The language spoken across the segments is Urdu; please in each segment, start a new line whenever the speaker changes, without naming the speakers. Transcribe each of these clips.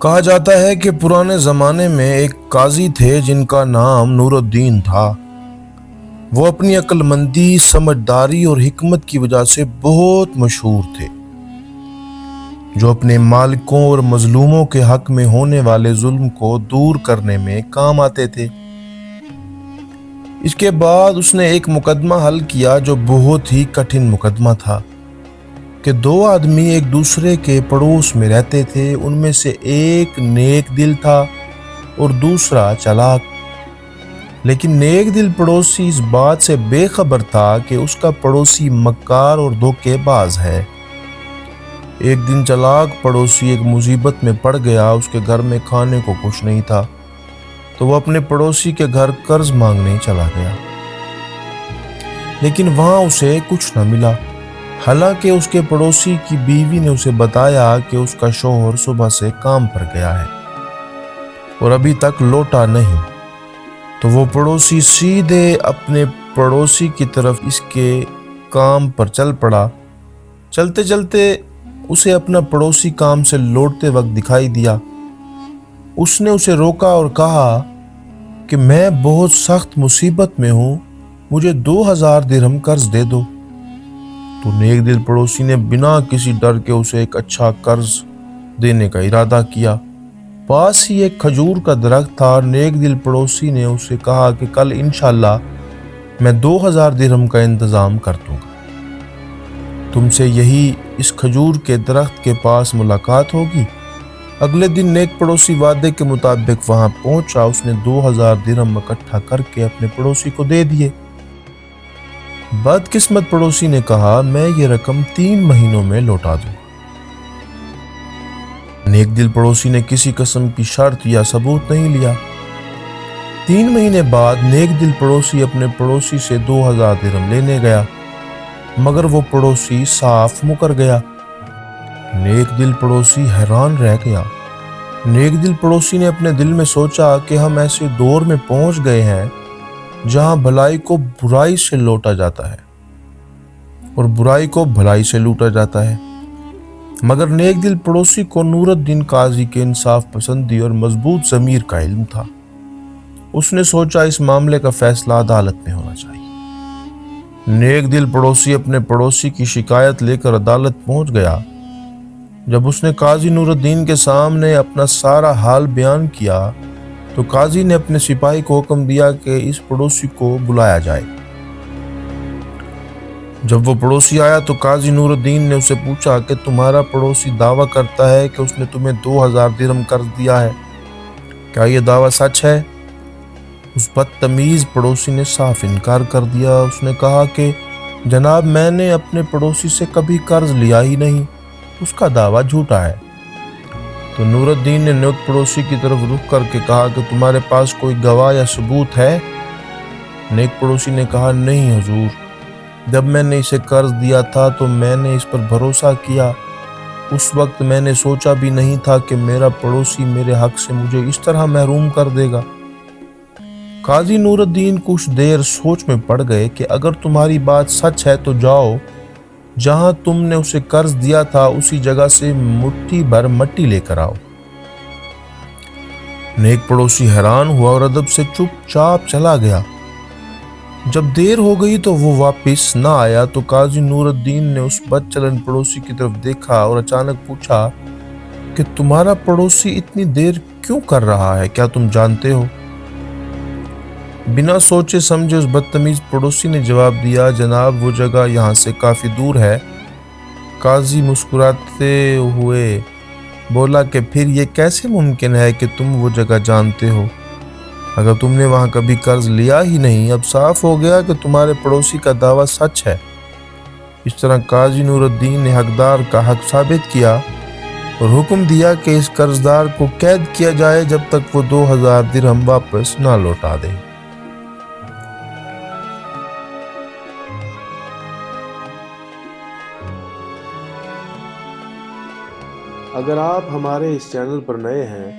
کہا جاتا ہے کہ پرانے زمانے میں ایک قاضی تھے جن کا نام نور الدین تھا۔ وہ اپنی عقل مندی، سمجھداری اور حکمت کی وجہ سے بہت مشہور تھے، جو اپنے مالکوں اور مظلوموں کے حق میں ہونے والے ظلم کو دور کرنے میں کام آتے تھے۔ اس کے بعد اس نے ایک مقدمہ حل کیا جو بہت ہی کٹھن مقدمہ تھا کہ دو آدمی ایک دوسرے کے پڑوس میں رہتے تھے۔ ان میں سے ایک نیک دل تھا اور دوسرا چلاک، لیکن نیک دل پڑوسی اس بات سے بے خبر تھا کہ اس کا پڑوسی مکار اور دھوکے باز ہے۔ ایک دن چلاک پڑوسی ایک مصیبت میں پڑ گیا۔ اس کے گھر میں کھانے کو کچھ نہیں تھا، تو وہ اپنے پڑوسی کے گھر قرض مانگنے چلا گیا، لیکن وہاں اسے کچھ نہ ملا۔ حالانکہ اس کے پڑوسی کی بیوی نے اسے بتایا کہ اس کا شوہر صبح سے کام پر گیا ہے اور ابھی تک لوٹا نہیں، تو وہ پڑوسی سیدھے اپنے پڑوسی کی طرف اس کے کام پر چل پڑا۔ چلتے چلتے اسے اپنا پڑوسی کام سے لوٹتے وقت دکھائی دیا۔ اس نے اسے روکا اور کہا کہ میں بہت سخت مصیبت میں ہوں، مجھے 2000 درہم قرض دے دو۔ تو نیک دل پڑوسی نے بنا کسی ڈر کے اسے ایک اچھا قرض دینے کا ارادہ کیا۔ پاس ہی ایک کھجور کا درخت تھا اور نیک دل پڑوسی نے اسے کہا کہ کل انشاءاللہ میں 2000 درہم کا انتظام کر دوں گا، تم سے یہی اس کھجور کے درخت کے پاس ملاقات ہوگی۔ اگلے دن نیک پڑوسی وعدے کے مطابق وہاں پہنچا۔ اس نے 2000 درہم اکٹھا کر کے اپنے پڑوسی کو دے دیے۔ بدقسمت پڑوسی نے کہا میں یہ رقم 3 مہینوں میں لوٹا دوں۔ نیک دل پڑوسی نے کسی قسم کی شرط یا ثبوت نہیں لیا۔ 3 مہینے بعد نیک دل پڑوسی اپنے پڑوسی سے 2000 درہم لینے گیا، مگر وہ پڑوسی صاف مکر گیا۔ نیک دل پڑوسی حیران رہ گیا۔ نیک دل پڑوسی نے اپنے دل میں سوچا کہ ہم ایسے دور میں پہنچ گئے ہیں جہاں بھلائی کو برائی سے لوٹا جاتا ہے اور برائی کو بھلائی سے لوٹا جاتا ہے۔ مگر نیک دل پڑوسی کو نور الدین قاضی کے انصاف پسندی اور مضبوط ضمیر کا علم تھا۔ اس نے سوچا اس معاملے کا فیصلہ عدالت میں ہونا چاہیے۔ نیک دل پڑوسی اپنے پڑوسی کی شکایت لے کر عدالت پہنچ گیا۔ جب اس نے قاضی نور الدین کے سامنے اپنا سارا حال بیان کیا تو قاضی نے اپنے سپاہی کو حکم دیا کہ اس پڑوسی کو بلایا جائے۔ جب وہ پڑوسی آیا تو قاضی نور الدین نے اسے پوچھا کہ تمہارا پڑوسی دعویٰ کرتا ہے کہ اس نے تمہیں 2000 درہم قرض دیا ہے، کیا یہ دعویٰ سچ ہے؟ اس بدتمیز پڑوسی نے صاف انکار کر دیا۔ اس نے کہا کہ جناب میں نے اپنے پڑوسی سے کبھی قرض لیا ہی نہیں، اس کا دعویٰ جھوٹا ہے۔ تو نور الدین نے نیک پڑوسی کی طرف رخ کر کے کہا کہ تمہارے پاس کوئی گواہ یا ثبوت ہے؟ نیک پڑوسی نے کہا نہیں حضور، جب میں نے اسے قرض دیا تھا تو میں نے اس پر بھروسہ کیا، اس وقت میں نے سوچا بھی نہیں تھا کہ میرا پڑوسی میرے حق سے مجھے اس طرح محروم کر دے گا۔ قاضی نور الدین کچھ دیر سوچ میں پڑ گئے کہ اگر تمہاری بات سچ ہے تو جاؤ، جہاں تم نے اسے قرض دیا تھا اسی جگہ سے مٹھی بھر مٹی لے کر آؤ۔ نیک پڑوسی حیران ہوا اور ادب سے چپ چاپ چلا گیا۔ جب دیر ہو گئی تو وہ واپس نہ آیا تو قاضی نور الدین نے اس بد چلن پڑوسی کی طرف دیکھا اور اچانک پوچھا کہ تمہارا پڑوسی اتنی دیر کیوں کر رہا ہے، کیا تم جانتے ہو؟ بنا سوچے سمجھے اس بدتمیز پڑوسی نے جواب دیا جناب وہ جگہ یہاں سے کافی دور ہے۔ قاضی مسکراتے ہوئے بولا کہ پھر یہ کیسے ممکن ہے کہ تم وہ جگہ جانتے ہو اگر تم نے وہاں کبھی قرض لیا ہی نہیں؟ اب صاف ہو گیا کہ تمہارے پڑوسی کا دعویٰ سچ ہے۔ اس طرح قاضی نور الدین نے حقدار کا حق ثابت کیا اور حکم دیا کہ اس قرضدار کو قید کیا جائے جب تک وہ 2000 درہم واپس نہ لوٹا دے۔
اگر آپ ہمارے اس چینل پر نئے ہیں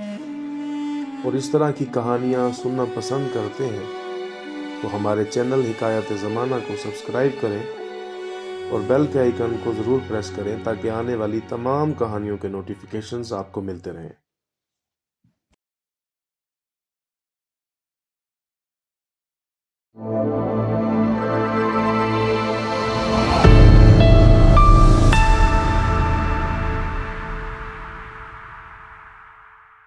اور اس طرح کی کہانیاں سننا پسند کرتے ہیں تو ہمارے چینل حکایت زمانہ کو سبسکرائب کریں اور بیل کے آئیکن کو ضرور پریس کریں تاکہ آنے والی تمام کہانیوں کے نوٹیفیکیشنز آپ کو ملتے رہیں۔